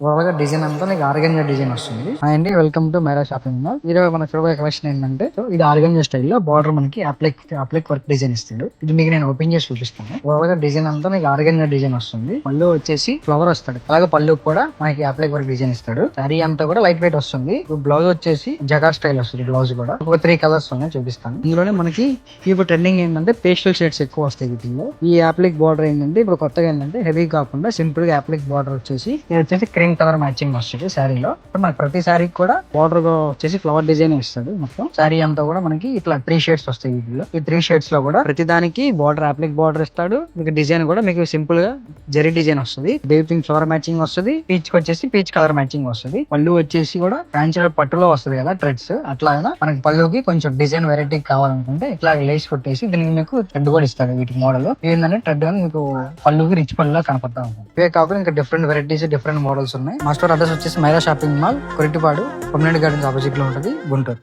ఓవరాల్‌గా డిజైన్ అంతా నీకు ఆర్గాన్జా డిజైన్ వస్తుంది. హాయ్ అండి, welcome to Myra shopping mall. ఈరోజు మన చూడబోయే కలెక్షన్ ఏంటంటే, సో ఇది ఆర్గాన్జా స్టైల్‌లో బార్డర్ మనకి అప్లిక్ వర్క్ డిజైన్ ఇస్తాడు. ఇది మీకు నేను ఓపెన్ చేసి చూపిస్తాను. ఓవరాల్‌గా డిజైన్ అంతా నీకు ఆర్గాన్జా డిజైన్ వస్తుంది. పళ్ళు వచ్చేసి ఫ్లవర్ వస్తాడు. అలాగే పళ్ళు కూడా మనకి అప్లిక్ వర్క్ డిజైన్ ఇస్తాడు. సారీ అంతా కూడా లైట్ వెయిట్ వస్తుంది. బ్లౌజ్ వచ్చేసి జగా స్టైల్ వస్తుంది. బ్లౌజ్ కూడా ఒక 3 కలర్స్ ఉన్నాయి, చూపిస్తాను. ఇందులోనే మనకి ఇప్పుడు ట్రెండింగ్ ఏంటంటే పేస్టల్ షేడ్స్ ఎక్కువ వస్తాయి వీటిలో. ఈ అప్లిక్ బార్డర్ ఏంటంటే ఇప్పుడు కొత్తగా ఏంటంటే హెవీ కాకుండా సింపుల్ గా అప్లిక్ బార్డర్ వచ్చేసి ఇది వచ్చేసి క్రీమ్ కలర్ మ్యాచింగ్ వస్తుంది శారీలో. మనకి ప్రతి శారీ కూడా బార్డర్ వచ్చేసి ఫ్లవర్ డిజైన్ ఇస్తాడు. మొత్తం శారీ అంతా కూడా మనకి ఇట్లా 3 షేడ్స్ వస్తాయి వీటిలో. ఈ 3 షేడ్స్ లో కూడా ప్రతి దానికి బార్డర్ అప్లిక్ బార్డర్ ఇస్తాడు. మీకు డిజైన్ కూడా మీకు సింపుల్ గా జరీ డిజైన్ వస్తుంది. బేబీ ఫ్లవర్ మ్యాచింగ్ వస్తుంది. పీచ్ వచ్చేసి పీచ్ కలర్ మ్యాచింగ్ వస్తుంది. పళ్ళు వచ్చేసి కూడా కాంచీలో పట్టులో వస్తుంది కదా థ్రెడ్స్, అట్లా మనకి పళ్ళుకి కొంచెం డిజైన్ వెరైటీ కావాలనుకుంటే ఇట్లా లేస్ కొట్టేసి దీనికి మీకు థ్రెడ్ కూడా ఇస్తాడు. వీటి మోడల్ ఏంటంటే థ్రెడ్ మీకు పళ్ళుకి రిచ్ పళ్ళులా కనపడతా ఉంటుంది. ఇవే కాకుండా ఇంకా డిఫరెంట్ వెరైటీస్ డిఫరెంట్ మోడల్స్ ఉన్నాయి. మా స్టోర్ అడ్రస్ వచ్చేసి Myra shopping mall, Koritepadu, community gardens opposite లో ఉంటుంది, గుంటూరు.